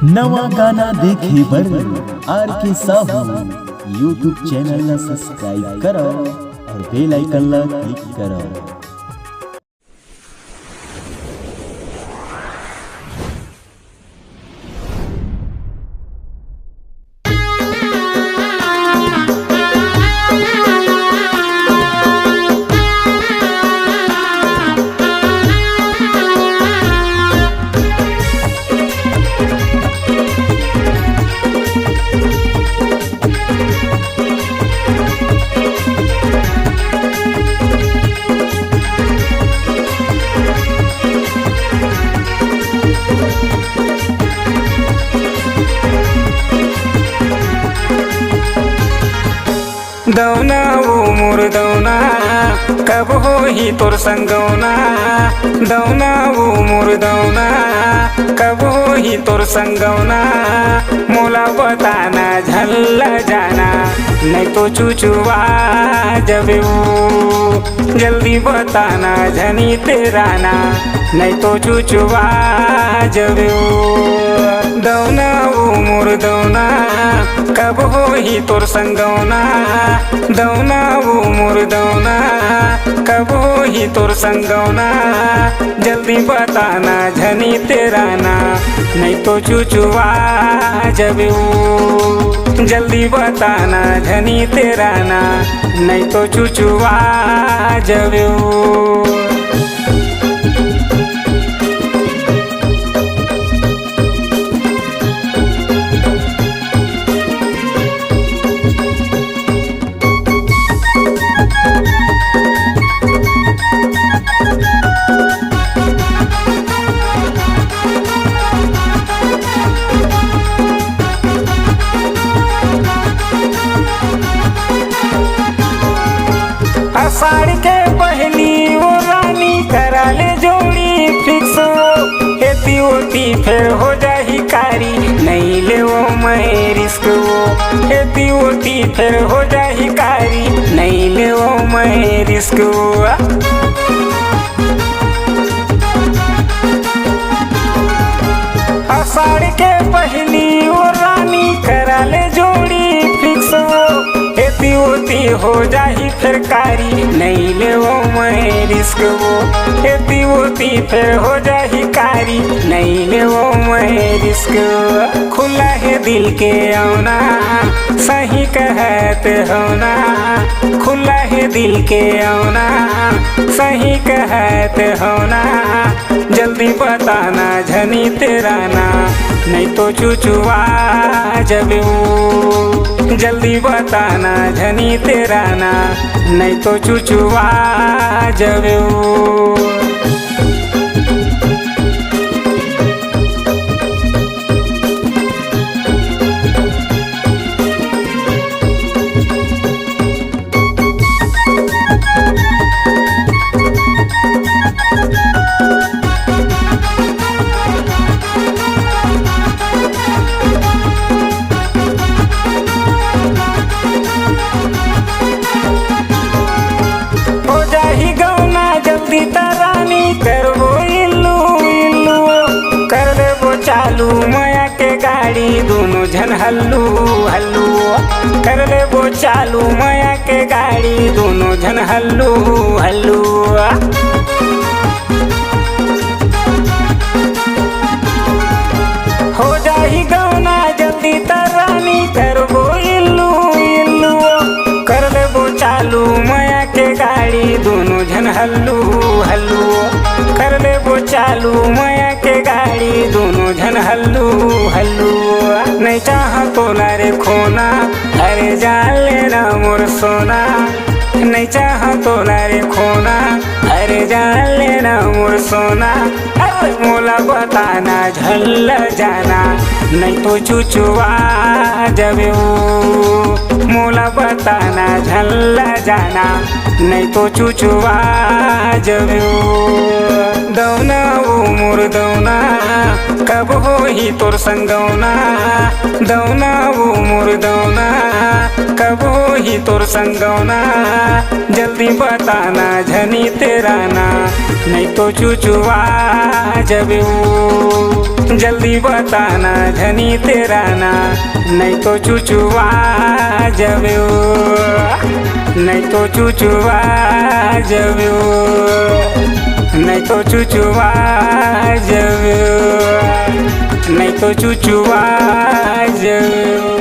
नवा गाना देखे बर आर के साहू यूट्यूब चैनल ला सब्सक्राइब करो और बेल आइकन ला क्लिक करो। दौना वो मोर दौना कब हो ही तोर संगौना। दौना वो मोर दौना कब हो ही तोर संगौना। मोला बताना झल्ला जाना नहीं तो चुचुआ जब वो जल्दी बताना झनी तेरा ना नहीं तो चुचुआ जब वो। दौना वो मोर दौना कब हो ही तोर संगौना। दौना वो मोर दौना कब हो ही तोर संगौना। जल्दी बताना झनी तेरा ना नहीं तो चुचुआ जब वो। जल्दी बताना झनी तेरा ना नहीं तो चुचुआ जब वो। आषाढ़ के पहली वो रानी करा ले जोड़ी फिक्स हो। खेती होती फिर हो जाही कारी नहीं ले वो मैं रिस्क वो। खेती होती फिर हो जाही कारी नहीं ले वो मैं रिस्क वो। आषाढ़ के पहली वो रानी करा ले जोड़ी फिक्स हो। खेती होती हो जाही फिर कारी नहीं ले वो मैं रिस्क वो। खेती होती फिर हो जाही कारी नहीं ले वो मैं रिस्क। खुला है दिल के औना सही कहत होना। खुला है दिल के औना सही कहत होना। जल्दी बताना झनी तेरा ना नहीं तो चुचुआ जब वो। जल्दी बताना झनी तेरा ना नहीं तो चुचुआ जब वो। चालू माया के गाड़ी दोनों जन हल्लू हल्लू कर ले वो। चालू माया के गाड़ी दोनों जन हल्लू हल्लू। हो जाही गौना जल्दी तरानी कर वो इल्लू इल्लू कर ले वो। चालू माया के गाड़ी दोनों जन हल्लू हल्लू कर ले वो। चालू माया के गाड़ी दोनों जन हल्लू हल्लू। नहीं चाह तो रे खोना अरे जान लेना मोर सोना। नहीं चाह तो रे खोना अरे जान लेना मोर सोना। अरे मोला बताना झल्ला जाना नहीं तो चुचुआ जब वो। मोला बताना झल्ला जाना नहीं तो चुचुआ जब वो। दौना वो मोर दौना कब होही तोर संगौना दौना वो मोर दौना कब होही तोर संगौना जल्दी बताना झनी तेरा ना नहीं तो चुचुआ जबे वो जल्दी बताना झनी तेरा ना नहीं तो चुचुआ जबे वो नहीं तो चुचुआ जबे वो नहीं तो चुचुआ जबे वो नहीं तो चुचुआ जबे वो।